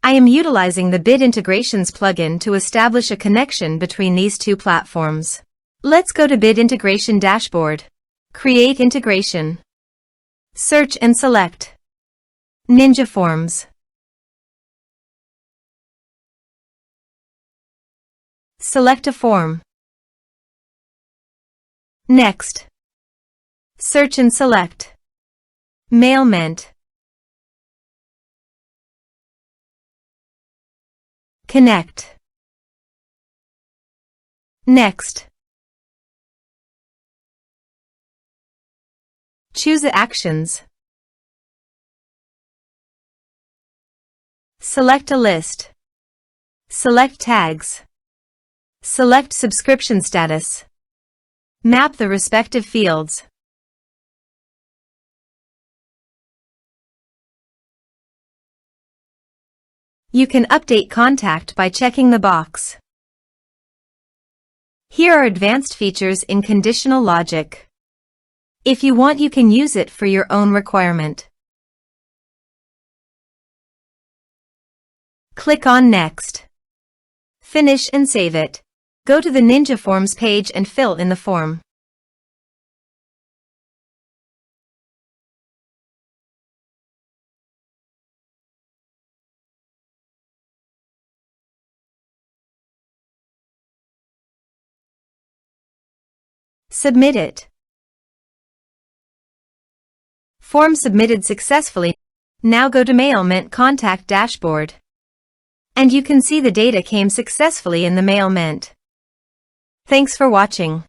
I am utilizing the Bid Integrations plugin to establish a connection between these two platforms. Let's go to Bid Integration Dashboard. Create Integration. Search and select Ninja Forms. Select a form. Next, search and select Mailment. Connect. Next, choose Actions. Select a list. Select tags. Select subscription status. Map the respective fields. You can update contact by checking the box. Here are advanced features in conditional logic. If you want, you can use it for your own requirement. Click on Next. Finish and save it. Go to the Ninja Forms page and fill in the form. Submit it. Form submitted successfully. Now go to Mailment Contact Dashboard. And you can see the data came successfully in the Mailment. Thanks for watching.